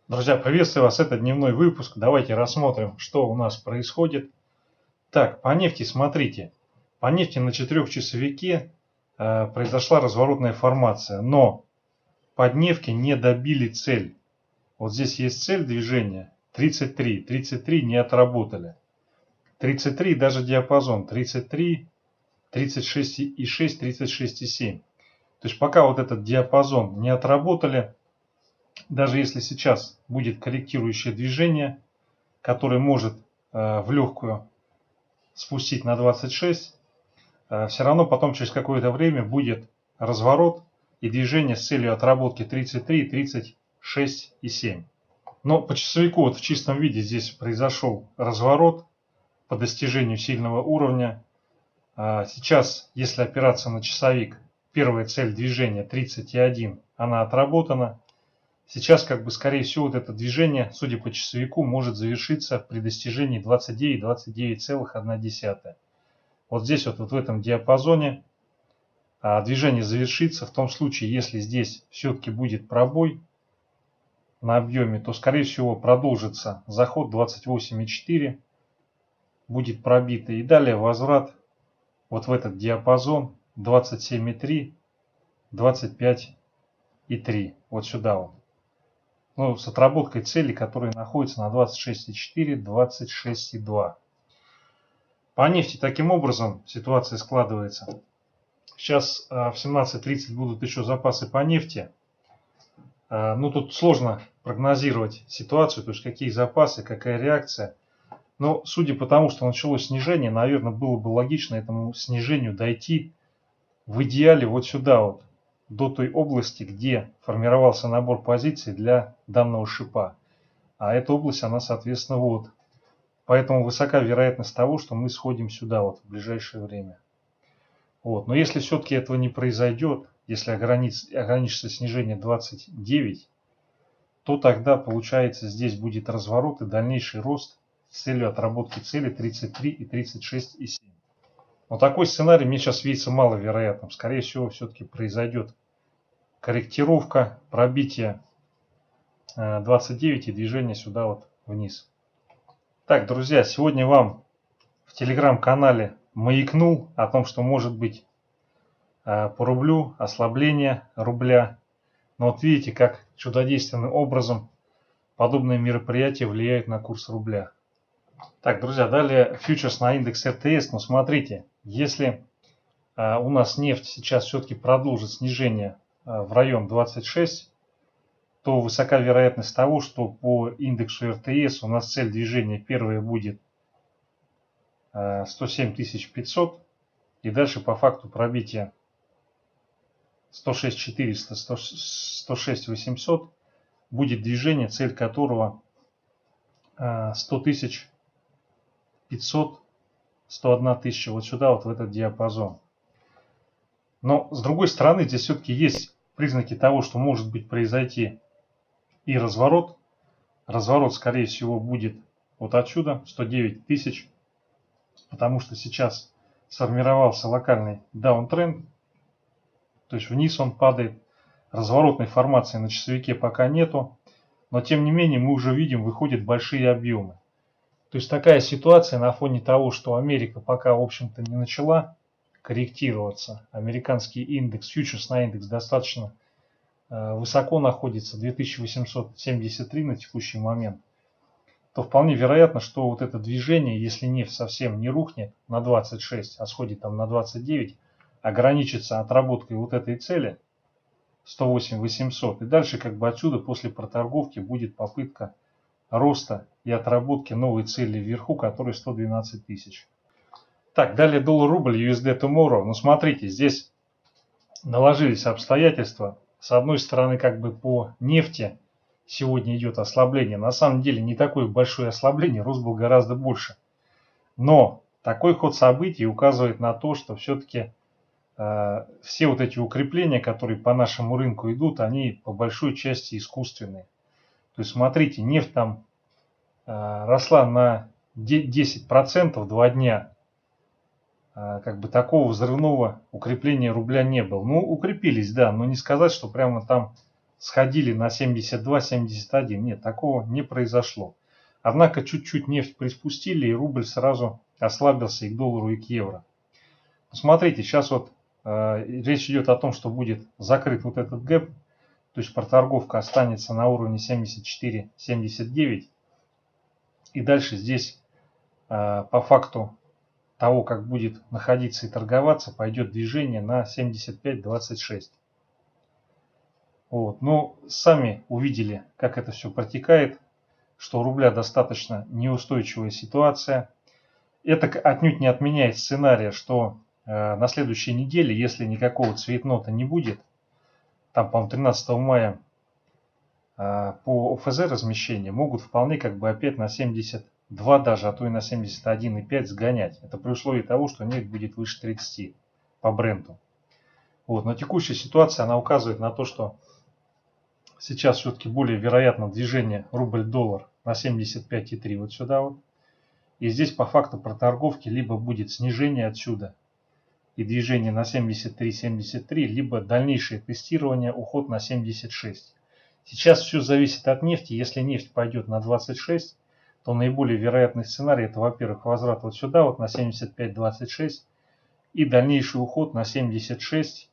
Друзья, приветствую вас, это дневной выпуск. Давайте рассмотрим, что у нас происходит. Так, по нефти смотрите. По нефти на 4-часовике произошла разворотная формация, но под нефти не добили цель. Вот здесь есть цель движения 33. 33 не отработали. 33 даже диапазон 33, 36,6, 36,7. То есть пока вот этот диапазон не отработали, даже если сейчас будет корректирующее движение, которое может в легкую спустить на 26, все равно потом через какое-то время будет разворот и движение с целью отработки 33, 36,7. Но по часовику вот в чистом виде здесь произошел разворот по достижению сильного уровня. Сейчас, если опираться на часовик, первая цель движения 30,1, она отработана. Сейчас, скорее всего, вот это движение, судя по часовику, может завершиться при достижении 29, 29,1. Вот здесь вот в этом диапазоне движение завершится в том случае, если здесь все-таки будет пробой на объеме, то, скорее всего, продолжится заход 28,4, будет пробито. И далее возврат вот в этот диапазон 27,3, 25,3. Вот сюда вот. Ну, с отработкой цели, которая находится на 26,4, 26,2. По нефти таким образом ситуация складывается. Сейчас в 17:30 будут еще запасы по нефти. Ну, тут сложно прогнозировать ситуацию, то есть какие запасы, какая реакция. Но судя по тому, что началось снижение, наверное, было бы логично этому снижению дойти в идеале вот сюда вот, до той области, где формировался набор позиций для данного шипа. А эта область, она, соответственно, вот. Поэтому высока вероятность того, что мы сходим сюда вот в ближайшее время. Вот. Но если все-таки этого не произойдет, если ограничится снижение 29, то тогда, получается, здесь будет разворот и дальнейший рост с целью отработки цели 33 и 36,7. Но такой сценарий мне сейчас видится маловероятным. Скорее всего, все-таки произойдет корректировка, пробитие 29 и движение сюда вот вниз. Так, друзья, сегодня вам в телеграм-канале маякнул о том, что может быть по рублю ослабление рубля. Но вот видите, как чудодейственным образом подобные мероприятия влияют на курс рубля. Так, друзья, далее фьючерс на индекс РТС. Но смотрите, если у нас нефть сейчас все-таки продолжит снижение в район 26, то высока вероятность того, что по индексу РТС у нас цель движения первая будет 107 500 и дальше по факту пробития 106 400, 106 800 будет движение, цель которого 100 500, 101 тысяча, вот сюда, вот в этот диапазон. Но с другой стороны, здесь все-таки есть признаки того, что может быть произойти и разворот. Разворот, скорее всего, будет вот отсюда, 109 тысяч, потому что сейчас сформировался локальный даунтренд, то есть вниз он падает. Разворотной формации на часовике пока нету, но тем не менее мы уже видим, выходят большие объемы. То есть такая ситуация на фоне того, что Америка пока, в общем-то, не начала корректироваться. Американский индекс, фьючерсный индекс достаточно высоко находится, 2873 на текущий момент, то вполне вероятно, что вот это движение, если нефть совсем не рухнет на 26, а сходит там на 29, ограничится отработкой вот этой цели 108 800, и дальше отсюда после проторговки будет попытка роста и отработки новой цели вверху, которая 112 тысяч. Так, далее доллар-рубль, USD Tomorrow. Ну смотрите, здесь наложились обстоятельства. С одной стороны, по нефти сегодня идет ослабление. На самом деле не такое большое ослабление, рост был гораздо больше. Но такой ход событий указывает на то, что все-таки все вот эти укрепления, которые по нашему рынку идут, они по большой части искусственные. То есть смотрите, нефть там росла на 10% 2 дня. Такого взрывного укрепления рубля не было. Ну, укрепились, да, но не сказать, что прямо там сходили на 72-71. Нет, такого не произошло. Однако чуть-чуть нефть приспустили, и рубль сразу ослабился и к доллару, и к евро. Смотрите, сейчас вот речь идет о том, что будет закрыт вот этот гэп, то есть проторговка останется на уровне 74-79. И дальше здесь по факту того, как будет находиться и торговаться, пойдет движение на 75.26. Вот. Но сами увидели, как это все протекает, что у рубля достаточно неустойчивая ситуация. Это отнюдь не отменяет сценария, что на следующей неделе, если никакого цветнота не будет, там, по-моему, 13 мая по ОФЗ размещения могут вполне как бы опять на 72 даже, а то и на 71,5 сгонять. Это при условии того, что нефть будет выше 30 по бренду. Вот. Но текущая ситуация, она указывает на то, что сейчас все-таки более вероятно движение рубль-доллар на 75,3 вот сюда вот. И здесь по факту проторговки либо будет снижение отсюда и движение на 73-73, либо дальнейшее тестирование, уход на 76. Сейчас все зависит от нефти. Если нефть пойдет на 26, то наиболее вероятный сценарий это, во-первых, возврат вот сюда вот на 75.26 и дальнейший уход на 76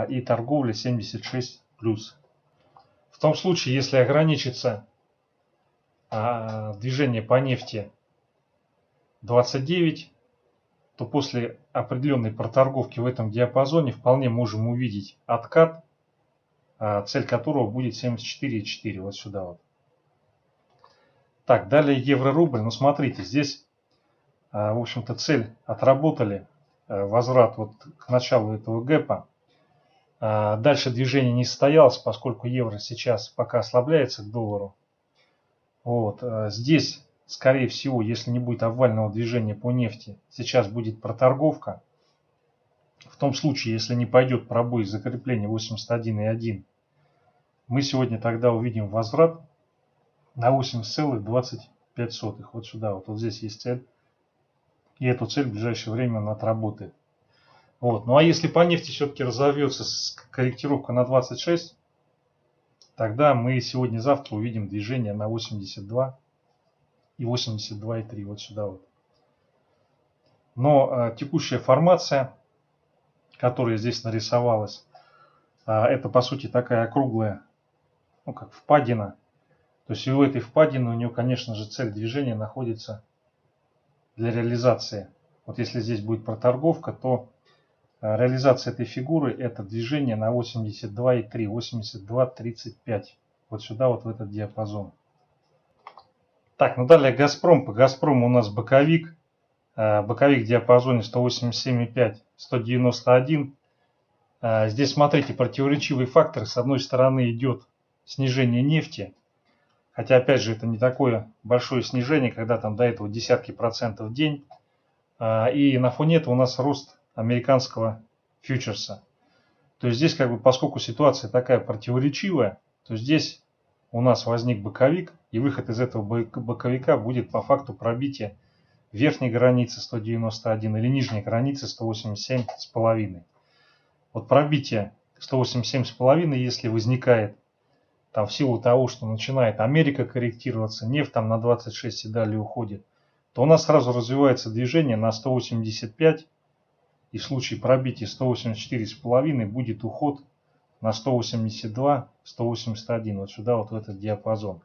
и торговля 76 плюс. В том случае, если ограничится движение по нефти 29, то после определенной проторговки в этом диапазоне вполне можем увидеть откат, цель которого будет 74,4 вот сюда вот. Так, далее евро-рубль. Ну смотрите, здесь, в общем-то, цель отработали, возврат вот к началу этого гэпа. Дальше движение не состоялось, поскольку евро сейчас пока ослабляется к доллару. Вот. Здесь, скорее всего, если не будет обвального движения по нефти, сейчас будет проторговка. В том случае, если не пойдет пробой закрепления 81,1, мы сегодня тогда увидим возврат на 80,25. Вот сюда, вот здесь есть цель. И эту цель в ближайшее время он отработает. Вот. Ну а если по нефти все-таки разовьется корректировка на 26, тогда мы сегодня-завтра увидим движение на 82 и 82,3 вот сюда вот. Но текущая формация, которая здесь нарисовалась, это по сути такая округлая, ну как впадина. То есть и у этой впадины у нее, конечно же, цель движения находится для реализации. Вот если здесь будет проторговка, то реализация этой фигуры это движение на 82,3, 82,35. Вот сюда, вот в этот диапазон. Так, ну далее Газпром. По Газпрому у нас боковик. Боковик в диапазоне 187,5, 191. Здесь, смотрите, противоречивые факторы. С одной стороны идет снижение нефти. Хотя, опять же, это не такое большое снижение, когда там до этого десятки процентов в день. И на фоне этого у нас рост американского фьючерса. То есть здесь, как бы, поскольку ситуация такая противоречивая, то здесь у нас возник боковик, и выход из этого боковика будет по факту пробитие верхней границы 191 или нижней границы 187,5. Вот пробитие 187,5, если возникает там в силу того, что начинает Америка корректироваться, нефть там на 26 и далее уходит, то у нас сразу развивается движение на 185, и в случае пробития 184,5 будет уход на 182, 181, вот сюда, вот в этот диапазон.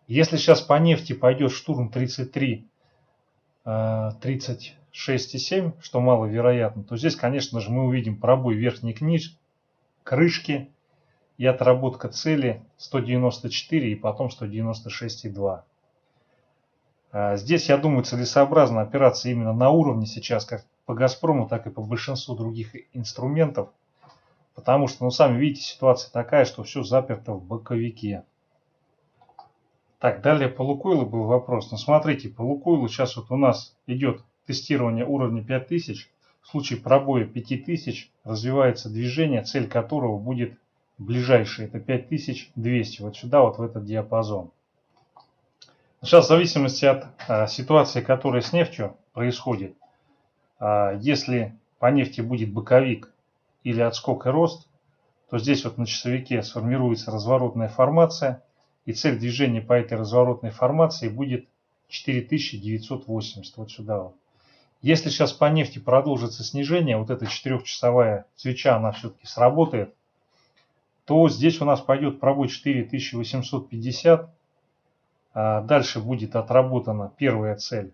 Если сейчас по нефти пойдет штурм 33, 36,7, что маловероятно, то здесь, конечно же, мы увидим пробой верхней крышки и отработка цели 194 и потом 196,2. Здесь, я думаю, целесообразно опираться именно на уровне сейчас, как по Газпрому, так и по большинству других инструментов, потому что, ну, сами видите, ситуация такая, что все заперто в боковике. Так, далее по Лукойлу был вопрос. Ну, смотрите, по Лукойлу сейчас вот у нас идет тестирование уровня 5000. В случае пробоя 5000 развивается движение, цель которого будет ближайшее, это 5200. Вот сюда, вот в этот диапазон. Сейчас в зависимости от ситуации, которая с нефтью происходит, если по нефти будет боковик или отскок и рост, то здесь вот на часовике сформируется разворотная формация, и цель движения по этой разворотной формации будет 4980, вот сюда вот. Если сейчас по нефти продолжится снижение, вот эта 4-часовая свеча, она все-таки сработает, то здесь у нас пойдет пробой 4850, дальше будет отработана первая цель,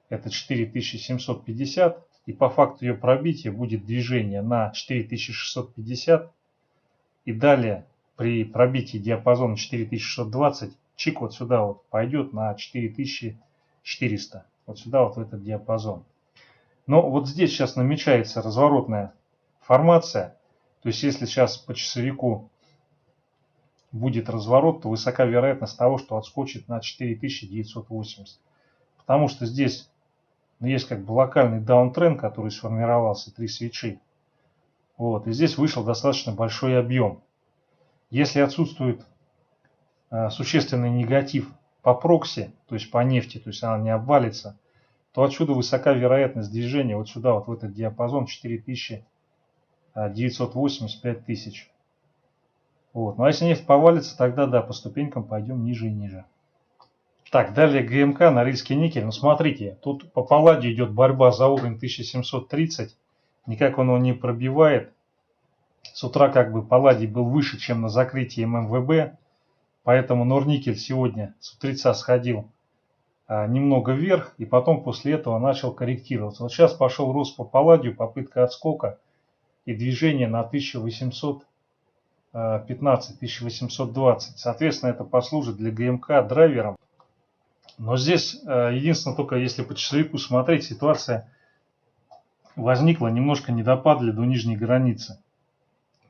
это 4750, и по факту ее пробития будет движение на 4650, и далее при пробитии диапазона 4620 чик вот сюда вот пойдет на 4400, вот сюда вот в этот диапазон. Но вот здесь сейчас намечается разворотная формация, то есть если сейчас по часовику будет разворот, то высока вероятность того, что отскочит на 4980, потому что здесь есть как бы локальный даунтренд, который сформировался, 3 свечи. Вот, и здесь вышел достаточно большой объем. Если отсутствует существенный негатив по прокси, то есть по нефти, то есть она не обвалится, то отсюда высока вероятность движения вот сюда, вот в этот диапазон 4980-5000. Вот. Ну а если нефть повалится, тогда да, по ступенькам пойдем ниже и ниже. Так, далее ГМК, Норильский никель. Ну смотрите, тут по палладе идет борьба за уровень 1730. Никак он его не пробивает. С утра как бы палладий был выше, чем на закрытии ММВБ. Поэтому Норникель сегодня с утреца сходил немного вверх. И потом после этого начал корректироваться. Вот сейчас пошел рост по палладию, попытка отскока и движение на 1815-1820. Соответственно, это послужит для ГМК драйвером. Но здесь единственное, только если по часовику смотреть, ситуация возникла немножко недопадали до нижней границы.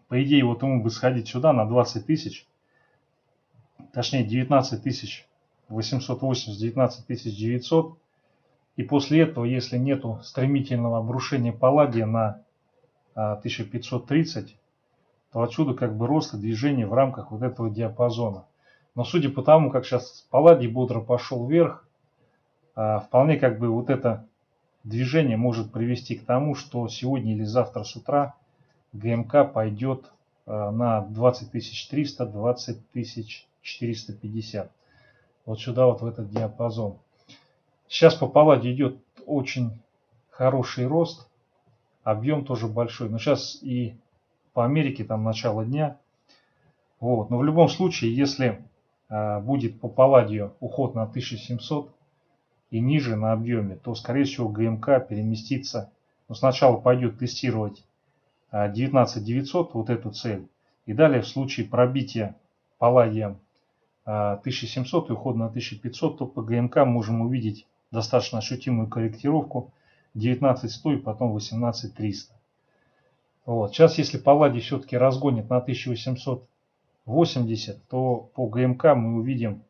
По идее, вот ему бы сходить сюда на 20 тысяч, точнее 19 880, 19 900. И после этого, если нету стремительного обрушения палладия на 1530, то отсюда как бы рост и движение в рамках вот этого диапазона. Но судя по тому, как сейчас палладий бодро пошел вверх, вполне как бы вот это движение может привести к тому, что сегодня или завтра с утра ГМК пойдет на 20 300, 20 450. Вот сюда вот в этот диапазон. Сейчас по палладию идет очень хороший рост, объем тоже большой. Но сейчас и по Америке там начало дня. Вот. Но в любом случае, если будет по палладию уход на 1700 и ниже на объеме, то скорее всего ГМК переместится. Но сначала пойдет тестировать 19 900, вот эту цель. И далее в случае пробития палладием 1700 и ухода на 1500, то по ГМК можем увидеть достаточно ощутимую корректировку 19100 и потом 18300. Вот. Сейчас если палладий все-таки разгонит на 1880, то по ГМК мы увидим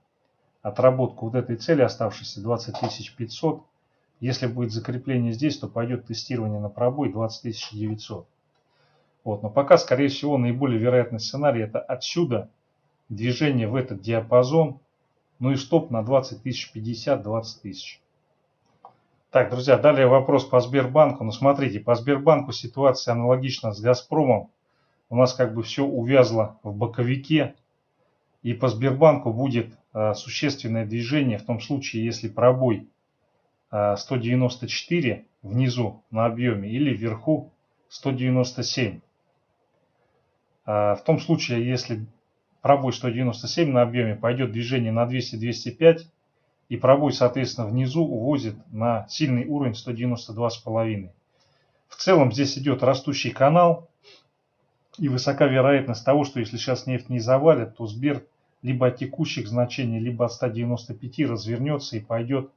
отработку вот этой цели, оставшейся 20 500. Если будет закрепление здесь, то пойдет тестирование на пробой 20 900. Вот. Но пока, скорее всего, наиболее вероятный сценарий это отсюда движение в этот диапазон, ну и стоп на 20 050, 20 000. Так, друзья, далее вопрос по Сбербанку. Ну, смотрите, по Сбербанку ситуация аналогична с Газпромом. У нас как бы все увязло в боковике. И по Сбербанку будет существенное движение в том случае, если пробой 194 внизу на объеме или вверху 197. В том случае, если пробой 197 на объеме, пойдет движение на 200-205. И пробой, соответственно, внизу увозит на сильный уровень 192,5. В целом здесь идет растущий канал. И высока вероятность того, что если сейчас нефть не завалит, то Сбер либо от текущих значений, либо от 195 развернется и пойдет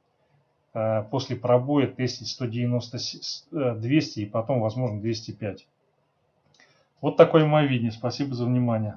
после пробоя тестить 190, 200 и потом, возможно, 205. Вот такое мое видение. Спасибо за внимание.